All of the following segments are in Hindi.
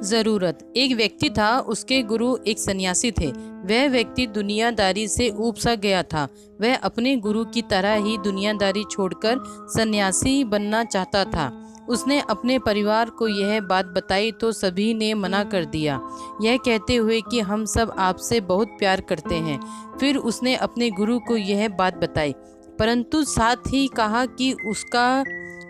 जरूरत। एक व्यक्ति था, उसके गुरु एक सन्यासी थे। वह व्यक्ति दुनियादारी से ऊब सा गया था। वह अपने गुरु की तरह ही दुनियादारी छोड़कर सन्यासी बनना चाहता था। उसने अपने परिवार को यह बात बताई तो सभी ने मना कर दिया, यह कहते हुए कि हम सब आपसे बहुत प्यार करते हैं। फिर उसने अपने गुरु को यह बात बताई, परंतु साथ ही कहा कि उसका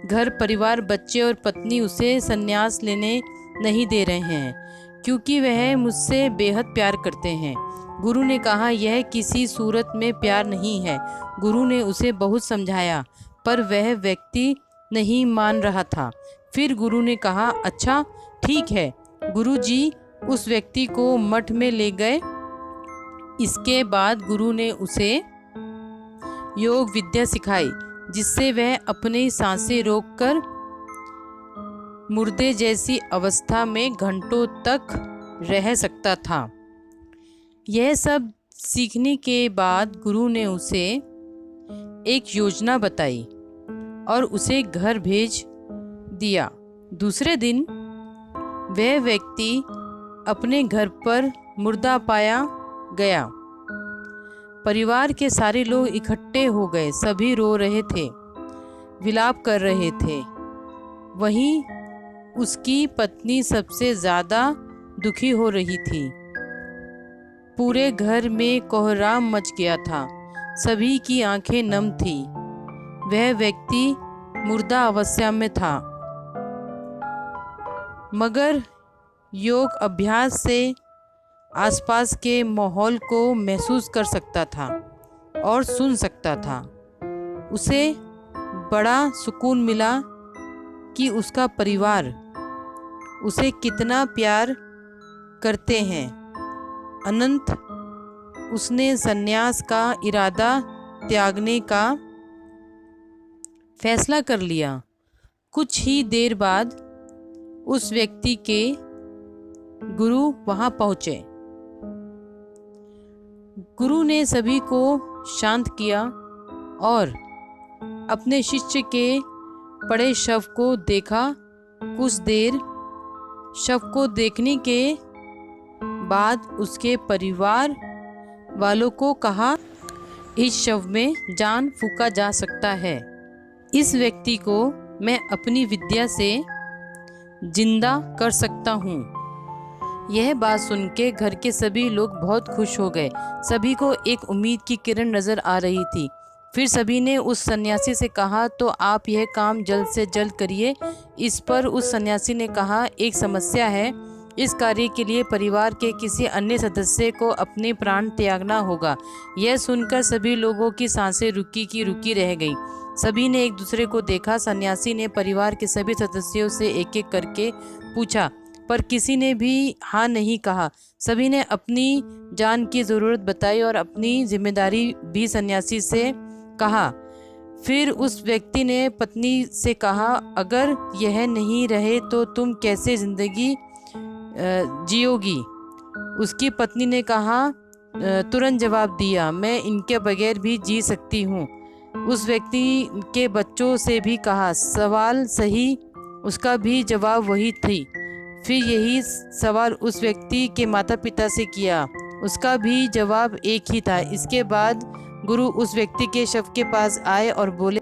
घर परिवार, बच्चे और पत्नी उसे संन्यास लेने नहीं दे रहे हैं, क्योंकि वह मुझसे बेहद प्यार करते हैं। गुरु ने कहा, यह किसी सूरत में प्यार नहीं है। गुरु ने उसे बहुत समझाया, पर वह व्यक्ति नहीं मान रहा था। फिर गुरु ने कहा, अच्छा ठीक है। गुरु जी उस व्यक्ति को मठ में ले गए। इसके बाद गुरु ने उसे योग विद्या सिखाई, जिससे वह अपनी सांसें रोककर मुर्दे जैसी अवस्था में घंटों तक रह सकता था। यह सब सीखने के बाद गुरु ने उसे एक योजना बताई और उसे घर भेज दिया। दूसरे दिन वह व्यक्ति अपने घर पर मुर्दा पाया गया। परिवार के सारे लोग इकट्ठे हो गए। सभी रो रहे थे, विलाप कर रहे थे। वहीं उसकी पत्नी सबसे ज़्यादा दुखी हो रही थी। पूरे घर में कोहराम मच गया था। सभी की आंखें नम थी। वह व्यक्ति मुर्दा अवस्था में था, मगर योग अभ्यास से आसपास के माहौल को महसूस कर सकता था और सुन सकता था। उसे बड़ा सुकून मिला कि उसका परिवार उसे कितना प्यार करते हैं। अनंत उसने संन्यास का इरादा त्यागने का फैसला कर लिया। कुछ ही देर बाद उस व्यक्ति के गुरु वहां पहुंचे। गुरु ने सभी को शांत किया और अपने शिष्य के पड़े शव को देखा। कुछ देर शव को देखने के बाद उसके परिवार वालों को कहा, इस शव में जान फूंका जा सकता है। इस व्यक्ति को मैं अपनी विद्या से जिंदा कर सकता हूँ। यह बात सुन के घर के सभी लोग बहुत खुश हो गए। सभी को एक उम्मीद की किरण नजर आ रही थी। फिर सभी ने उस सन्यासी से कहा, तो आप यह काम जल्द से जल्द करिए। इस पर उस सन्यासी ने कहा, एक समस्या है। इस कार्य के लिए परिवार के किसी अन्य सदस्य को अपने प्राण त्यागना होगा। यह सुनकर सभी लोगों की सांसें रुकी की रुकी रह गई। सभी ने एक दूसरे को देखा। सन्यासी ने परिवार के सभी सदस्यों से एक एक करके पूछा, पर किसी ने भी हाँ नहीं कहा। सभी ने अपनी जान की ज़रूरत बताई और अपनी जिम्मेदारी भी सन्यासी से कहा। फिर उस व्यक्ति ने पत्नी से कहा, अगर यह नहीं रहे तो तुम कैसे जिंदगी जियोगी? उसकी पत्नी ने कहा, तुरंत जवाब दिया, मैं इनके बगैर भी जी सकती हूँ। उस व्यक्ति के बच्चों से भी कहा, सवाल सही। उसका भी जवाब वही थी। फिर यही सवाल उस व्यक्ति के माता पिता से किया। उसका भी जवाब एक ही था। इसके बाद गुरु उस व्यक्ति के शव के पास आए और बोले,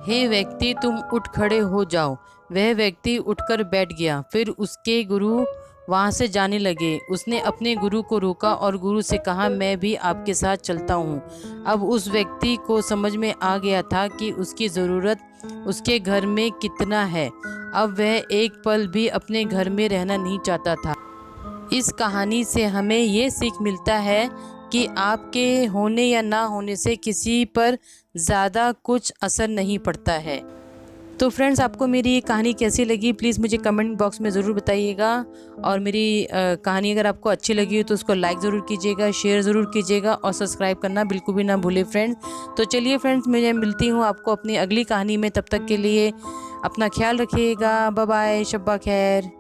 हे व्यक्ति, तुम उठ खड़े हो जाओ। वह व्यक्ति उठकर बैठ गया। फिर उसके गुरु वहाँ से जाने लगे। उसने अपने गुरु को रोका और गुरु से कहा, मैं भी आपके साथ चलता हूँ। अब उस व्यक्ति को समझ में आ गया था कि उसकी ज़रूरत उसके घर में कितना है। अब वह एक पल भी अपने घर में रहना नहीं चाहता था। इस कहानी से हमें ये सीख मिलता है कि आपके होने या ना होने से किसी पर ज़्यादा कुछ असर नहीं पड़ता है। तो फ्रेंड्स, आपको मेरी ये कहानी कैसी लगी प्लीज़ मुझे कमेंट बॉक्स में ज़रूर बताइएगा। और मेरी कहानी अगर आपको अच्छी लगी हो तो उसको लाइक ज़रूर कीजिएगा, शेयर ज़रूर कीजिएगा और सब्सक्राइब करना बिल्कुल भी ना भूलें फ्रेंड्स। तो चलिए फ्रेंड्स, मैं मिलती हूँ आपको अपनी अगली कहानी में। तब तक के लिए अपना ख्याल रखिएगा। बाय बाय, शब्बा खैर।